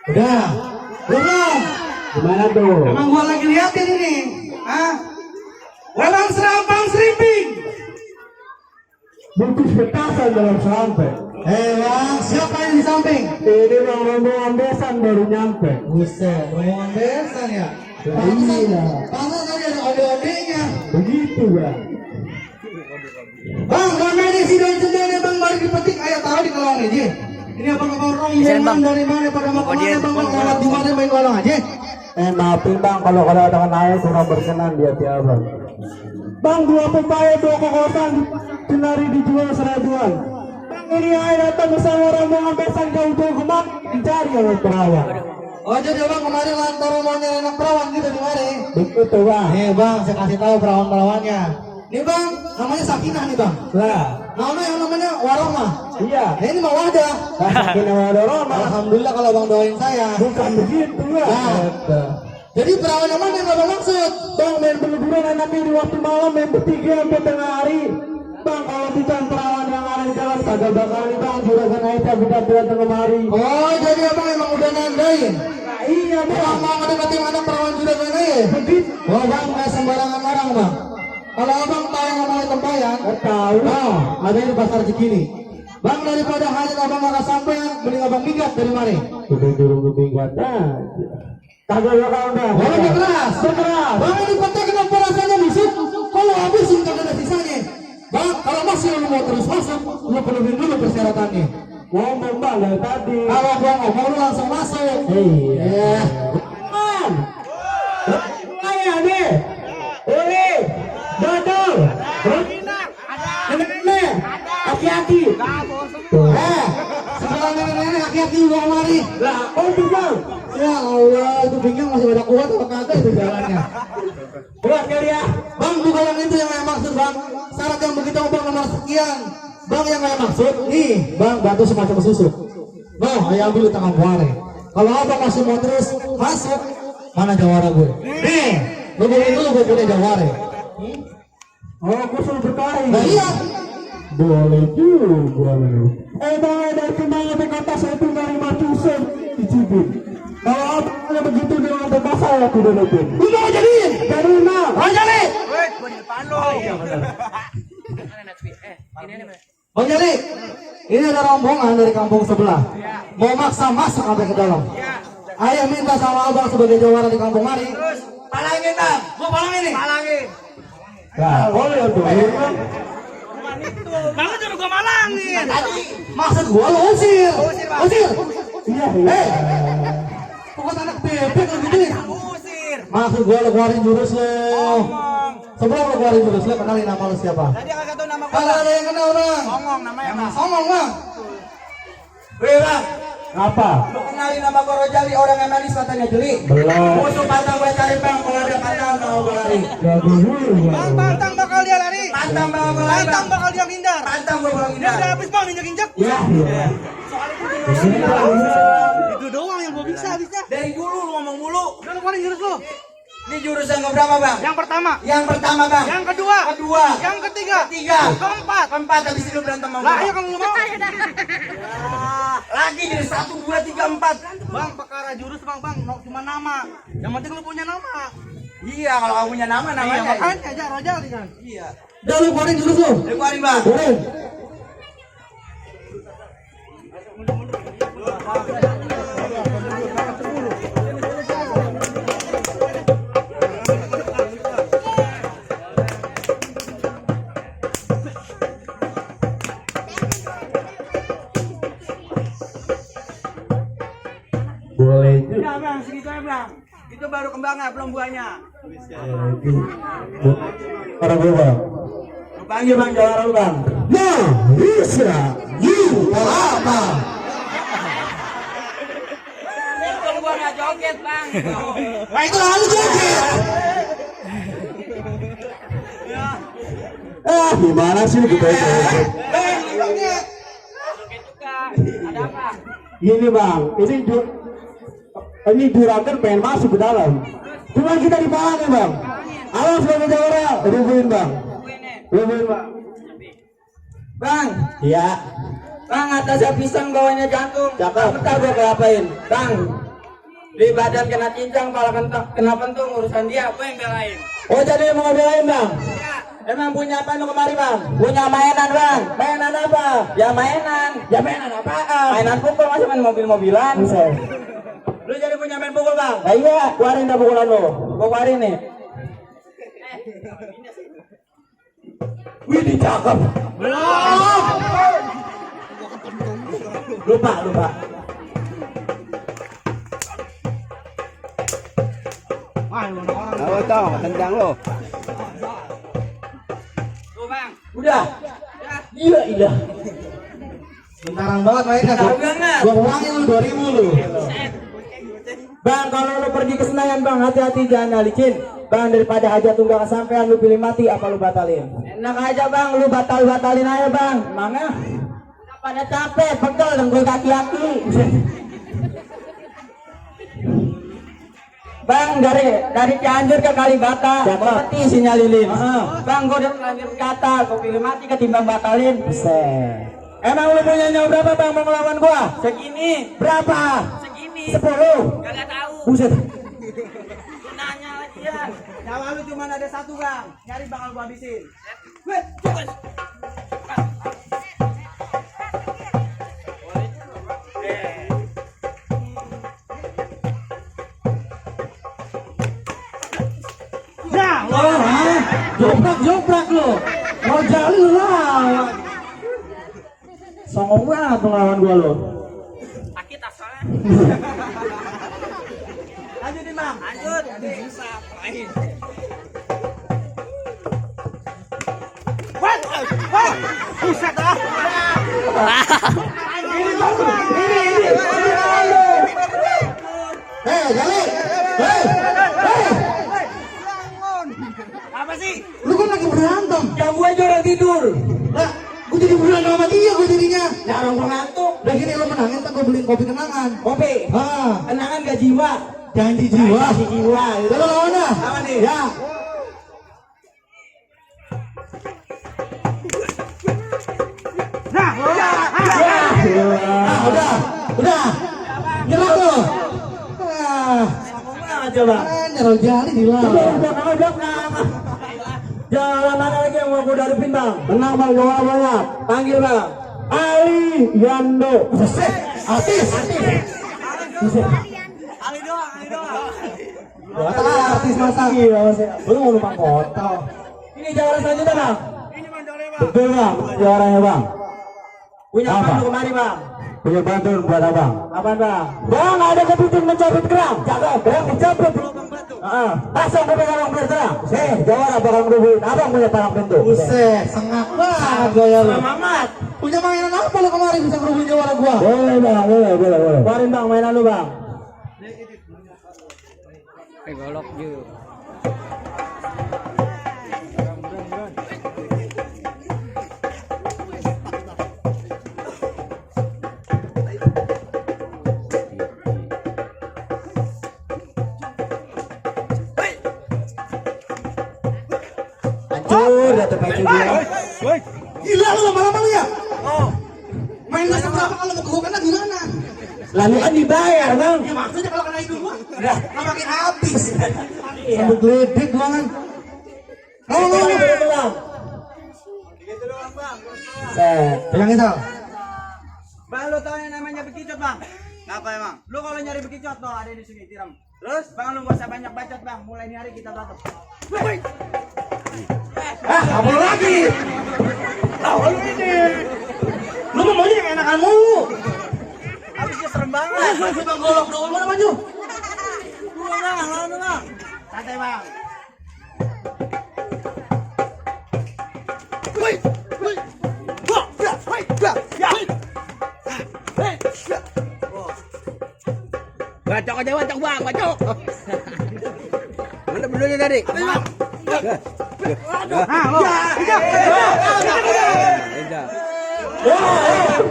Udah, belum. Gimana tuh? Emang gua lagi liatin ini, ah? Welang serampang serimping. Bukus petasan dalam sampai. Bang, siapa yang di samping? Ini rombongan besan baru nyampe. Buset, rombongan besan ya? Pantas tadi ada ode-odenya. Begitu bang. Bang, mana nih si daun cendana bang baru dipetik ayat taruh di kolong aja. Ini abang-abang rombongan dari mana pada mau kemana bang lewat di mana main kolong aja? Maafin bang kalau kedatangan air kurang berkenan di hati abang. Bang, 2 pepaya 2 kokosan cenari dijual 100-an. Bang, ini air datang bersama rombongan besan jauh-jauh kemana dicari oleh perawan. Oh jadi bang kemarin lantar rombongan anak perawan gitu di mana? Begitu bang. Nih bang, saya kasih tahu perawan-perawannya. Nih bang, namanya Sakinah nih bang. Nah, Yang namanya Warohmah. iya. Ini mah wadah. Sakinah Warohmah. Alhamdulillah kalau bang doain saya. Bukan begitu bang. Nah, jadi perawan yang mana yang abang maksud? Bang, main berliburan enaknya di waktu malam, main bertiga sampai tengah hari. Bang, kalau bukan perawan yang ada di jalan kagak bakal nih bang, juragan Aisyah budak-budak tengah hari. Oh jadi abang emang udah nandain? Nah, iya Bang bang. mau ngedeketin anak perawan juragan aja? Begitu. Oh bang nggak sembarangan orang bang. Kalau abang tayang sama tempayan, Gak tahu. bang ada di pasar Cikini. Bang daripada hajat abang nggak sampean, mending abang minggat dari mana? Udah jurung kebingkat aja. Kagak bakal dah. Oh lebih keras. Berkeras. Bang ini patah kenapa rasanya busuk? Kalau habisin kagak ada sisanya. Bang kalau masih lu mau terus masuk, lu penuhin dulu persyaratannya. Ngomong bang dari tadi. Kalau gua ngomong lu langsung masuk. Iya. Man. Ayo deh. Ini. Dodol. Nenek. Hati-hati. Sebelah nenek-nenek hati-hati juga kemari. Lah, oh tuh bang. Ya Allah, itu bingung masih pada kuat apa kagak itu jalannya. Kuat kali ya. Bang, bukan yang itu yang saya maksud bang. Syarat yang begitu bang nomor sekian. Bang yang saya maksud, nih bang batu semacam susu. Bang, ayo ambil di tangan kuare. Kalau abang masih mau terus masuk, mana jawara gue? Nih, lu boleh dulu gue punya jawara. Oh, aku suruh berkari. Nah iya. Boleh juga lu. Bang, dari kemana ke kota saya itu dari Matusen di Cibin. Kalau abangnya begitu di lantai basah aku udah nutupin. Lu mau jadiin? Dari mana? Bang Jali. Bang Jali, ini ada rombongan dari kampung sebelah. Mau maksa masuk sampai ke dalam. Ayo minta sama abang sebagai jawara di kampung mari. Palangin bang, gua palangin nih. Palangin. Nah, boleh tuh. Bang juga gua malangin. Maksud gua lu usir. Usir. Iya, Hei. Pokoknya anak bebek lu gitu. Usir. Maksud gua lu keluarin jurus lu. Ngomong. Sebelum lu keluarin jurus lu kenalin nama lu siapa? Tadi kagak tahu nama gua. Kalau ada yang kenal bang. Ngomong namanya Emang Bang. songong bang. Wih bang, Apa? Lu kenalin nama gua Rojali, orang yang manis katanya jeli. Belum. Musuh pantang gue cari bang, kalau ada pantang mau gue lari. Jadi dulu. Bang, pantang bakal dia lari. Pantang mau gue lari Pantang bang. bakal dia hindar. Pantang gue pulang Dia indah. udah habis bang, injak-injak. Ya. Iya. Itu doang yang gua bisa habisnya. Dari dulu lu ngomong mulu. Udah lu keluarin jurus lu. Ini jurus yang keberapa bang? Yang pertama, Yang pertama bang. yang kedua, Kedua. yang ketiga, Ketiga. keempat. Keempat habis itu berantem sama Lah, gua. ayo kalau lu mau. Lagi dari 1, 2, 3, 4. Bang, perkara jurus bang, cuma nama. Yang penting lu punya nama. Iya kalau kamu punya nama Iya, namanya. makanya aja Rojali kan. Iya. Udah lu keluarin jurus lu. Ayo keluarin bang. Keluarin. Boleh itu. Udah bang, segitu aja bang. Itu baru kembangnya, belum buahnya. Orang gue bang. Lu panggil bang jawara lu bang. Nah, bisa. Apa? Kalau gua nggak joget bang. Nah itu lalu joget. Gimana sih gitu ya? Ada apa? Gini bang, ini juragan pengen masuk ke dalam. Cuma kita dipalangin bang. Awas sebagai jawara, rubuhin bang. Rubuhin bang. Bang, Iya. bang atasnya pisang bawahnya jantung. Cakep. Kamu tahu gua ngapain? Bang, di badan kena cincang, kepala kena pentung, urusan dia apa yang belain? Oh jadi mau ngebelain bang? Ya, emang punya apa lu kemari bang? Punya mainan bang. Mainan apa? Ya mainan. Ya mainan apaan? Mainan pukul masih main mobil-mobilan. Buset. Lu jadi punya main pukul bang? Nah, iya, keluarin dah pukulan lo. Gua keluarin nih. Wih, cakep. Lupa. Tuh bang. Udah. Iya. Bentaran banget mainnya. Tahu banget. Gua uangin lu 2000 lu. Bang, kalau lu pergi ke Senayan bang, hati-hati jangan licin. Bang, daripada hajat tunggal kesampean lu pilih mati apa lu batalin? Enak aja bang, lu batalin aja bang. Mana? Pada capek, pegel dengkul kaki-kaki. Bang, dari Cianjur ke Kalibata, Cakep. mati sinyal lilin. Heeh. Bang, gua udah terlanjur kata, gua pilih mati ketimbang batalin. Buset. Emang lu punya nyawa berapa bang mau ngelawan gua? Segini, Berapa? segini. 10. Kagak tahu. Buset. Lu nanya lagi ya. Nyawa lu cuma ada satu bang, nyari bakal gua habisin. Weh, cepet. Nah, Joprak lu. Mau jali lu lawan. Songong banget ngelawan gua lo. Sakit asalnya. Lanjutin bang. Lanjut. Susah, main. buset ah. Jali. Hei. Apa sih? Lu kan lagi berantem. Yang gue aja orang tidur. Lah, gua jadi berantem sama dia gua jadinya. Ya orang gue ngantuk. Udah gini lu menangin, tak gua beliin kopi kenangan. Kopi. Ah, Kenangan gak jiwa. janji jiwa. Janji jiwa. Udah lu lawan dah. Lawan nih. Ya. Nah, Udah. Nyerah lu. Ah, Ngomong banget coba. nyerah jali dilawan. Jalan mana lagi yang mau gua hadapin bang? Tenang bang, jawab banyak. Panggil bang. Ali Yando. Artis. Ali doang. Artis masa. Iya masih. Lu mau numpang kota. Ini jawara selanjutnya bang. Ini mandornya bang. Betul bang, jawaranya bang. Punya Apa? apa lu kemari bang? Punya bantuan buat abang. Apaan bang? Bang, ada kepiting mencabut kerang. Cakep, kerang dicabut. Pasang ke pegang berterang. Jawara bakal ngerubuhin. Abang punya palang pintu. Buset, sengak banget gaya lu. Mamat. Punya mainan apa lo kemarin bisa ngerubungin jawara gua? Boleh bang, boleh. Keluarin bang mainan lu bang. Golok juga. Hancur, ya terpacu dia. Gila lu lama-lama lu ya? Main gak seberapa kalau mau gua kena gimana? Lalu kan dibayar bang. Ya maksudnya kalau kena itu gua, nggak makin habis. Sambil geledek gua kan. Mau. Gitu doang bang. Set. Pegangin Sal. Bang lu tau yang namanya bekicot bang? Apa emang? Lu kalau nyari bekicot tuh ada di sini tiram. Terus bang lu gak usah banyak bacot bang. Mulai ini hari kita berantem. Apa lagi? Awal ini. Lu mau maunya yang enakan mulu. Habisnya serem banget. Masih bang golok dulu mana maju? Dua bang, lawan bang. Santai bang. Bacok aja bacok bang, bacok. Mana belunya tadi?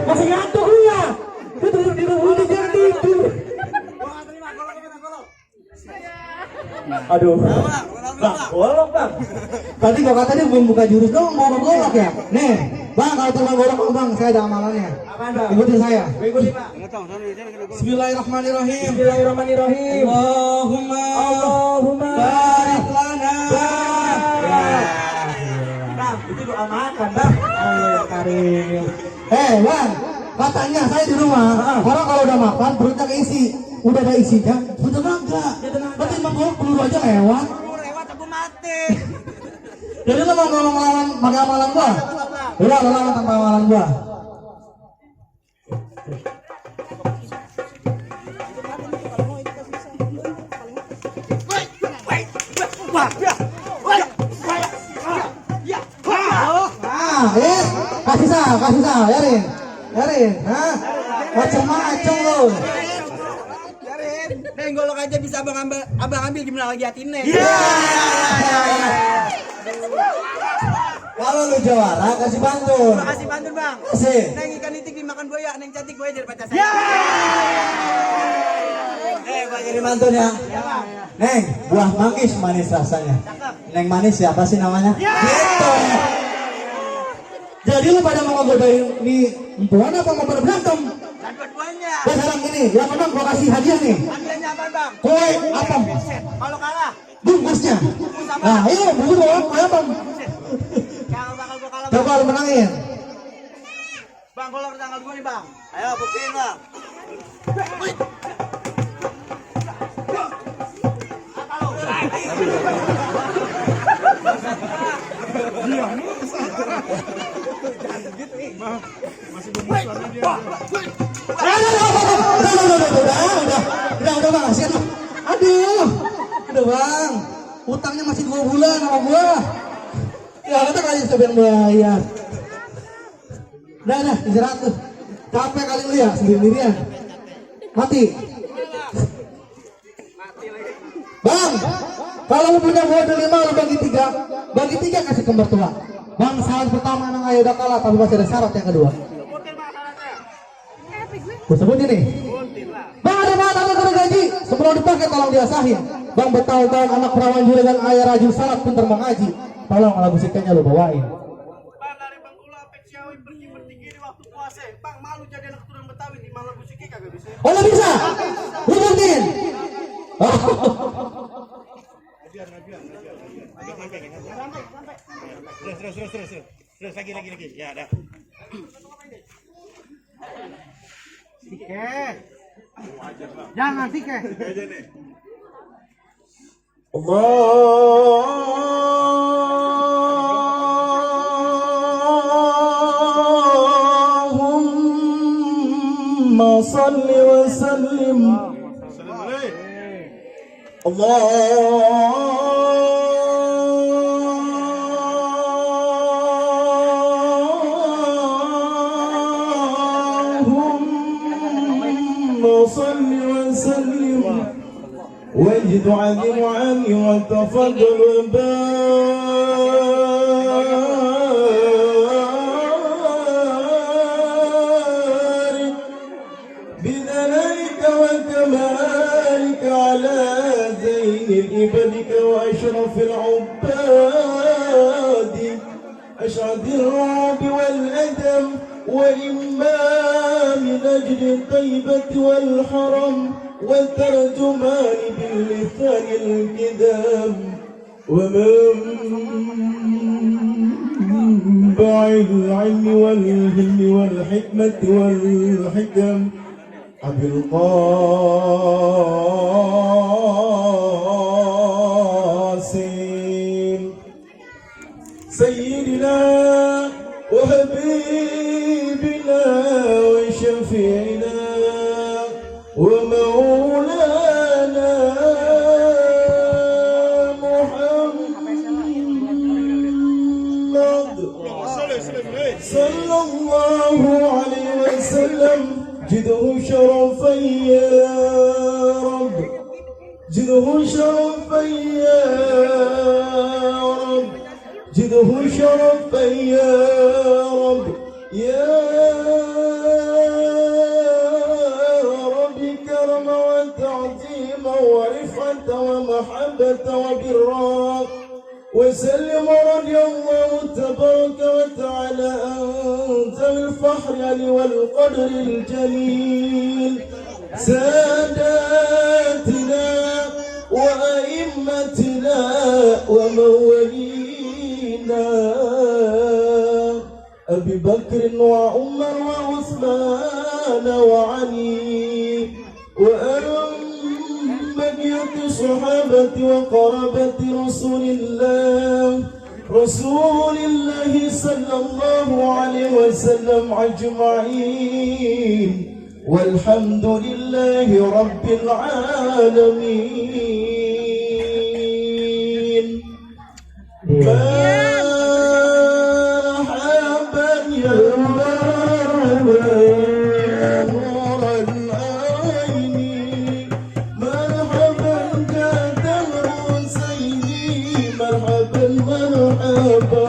Masih ngantuk lu ya? Lu tidur di rumah dia tidur. Aduh. Bang, golok bang. Tadi gua kata dia belum buka jurus dong, mau golok ya? Nih, bang kalau terbang golok bang, saya ada amalannya. Apaan bang? Ikutin saya. Ikutin bang. Bismillahirrahmanirrahim. Bismillahirrahmanirrahim. Allahumma barik lana. Bang, itu doa makan bang. Allah karim. Bang, katanya saya di rumah, orang kalau udah makan perutnya keisi. Udah ada isinya, udah naga. Berarti emang golok peluru aja lewat. Lu lewat aku mati. Jadi lo mau ngelawan pakai amalan gua? Udah, lo lawan tanpa amalan gua. Kasih sah, Yarin, macam-macam lo. Nih golok aja bisa abang ambil gimana lagi hatinya. Kalau lu juara kasih pantun. Makasih pantun bang. Kasih. Neng ikan itik dimakan buaya, neng cantik buaya jadi pacar saya. Gua jadi pantun ya. Neng, buah manggis manis rasanya. Neng manis siapa sih namanya? Gitu. Jadi lu pada mau ngogodain nih empuan apa mau pada berantem? Dan dua-duanya. Dan sekarang gini, yang menang gua kasih hadiah nih. Hadiahnya apa bang? Kue apem, Kalau kalah, bungkusnya. Nah, ayo bungkus dong, kue apem. kalau bakal gua kalah. Coba lu menangin. Bang golok tanggal 2 nih bang. Ayo buktiin bang. Udah bang, kasihan lu. Aduh, udah bang, utangnya masih 2 bulan sama gua. Ya kita kasih siapa yang bayar. Udah, istirahat tuh. Capek kali lu ya, sendiri-sendirian. Mati. Bang, kalau lu punya modal 5, lu bagi 3 kasih kembar tua. Bang, syarat pertama nang ayo udah kalah, tapi masih ada syarat yang kedua. Gue sebutin nih. Bang, ada banget anak gaji. Sebelum dipakai tolong diasahin. Bang, bertahun-tahun anak perawan juragan ayah rajin salat pintar mengaji. Tolong lagu sikanya lu bawain. Bang dari Bangkula Peksiawi pergi bertinggi di waktu puasa. Bang malu jadi anak turun Betawi di malam musiki kagak bisa. Oh, nggak bisa? Lu buktiin. Terus lagi. Ya ada. Jangan Tike. Allahumma salli wa sallim. اللهم صل وسلم وجد عظيم عني وتفضل وبارك بذلك وكمالك على زين إبلك وأشرف العباد أشعد الرعب والأدم وإمام أجل الطيبة والحرم والترجمان باللسان الكذاب ومنبع العلم والهلم والحكمة والحكم أبي القاسم سيدنا وحبيبنا وشفيعنا ومولانا محمد صلى الله عليه وسلم جده شرفا يا رب جده شرفا يا رب جده شرفا يا رب يا رب كرما وتعظيما ورفعة ومحبة وبرا وسلم رضي الله تبارك وتعالى أنت بالفخر والقدر الجليل ساداتنا وأئمتنا ومولينا أبي بكر وعمر وعثمان وعلي وأئمة صحابة وقرابة رسول الله صلى الله عليه وسلم أجمعين والحمد لله رب العالمين. مرحبا يا مرحبا يا نور العين مرحبا كدر سيدي مرحبا مرحبا.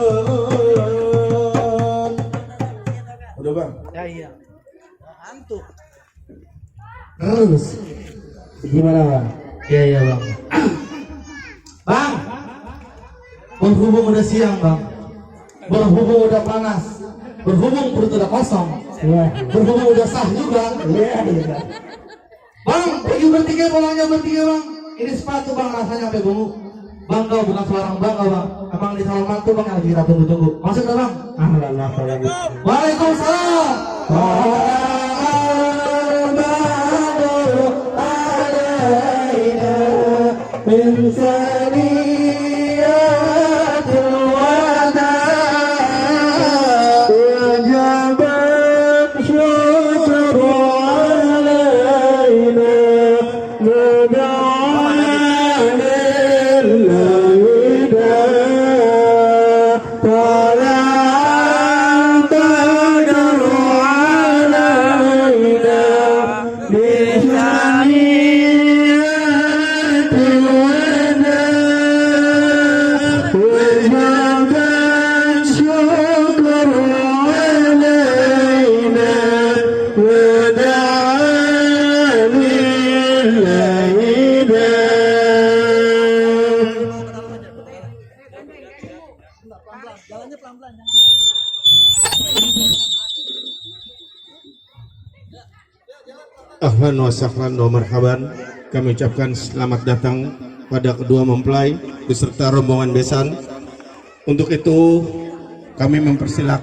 Udah bang? Ya iya. Hantu. Harus. Gimana bang? Iya iya bang. Bang, berhubung udah siang bang, berhubung udah panas, berhubung perut udah kosong, berhubung udah sah juga. Bang, pergi bertiga pulangnya bertiga bang. Ini sepatu bang rasanya sampai bungku. Bang kau bukan seorang bang kau bang. Emang di salaman tuh bang yang lagi kita tunggu-tunggu. Masuk dah bang. Waalaikumsalam. من ثنيات الوداع وجب الشكر علينا ندعى للهدى طلع البدر علينا Ahlan wa sahlan wa marhaban. Kami ucapkan selamat datang pada kedua mempelai beserta rombongan besan. Untuk itu kami mempersilakan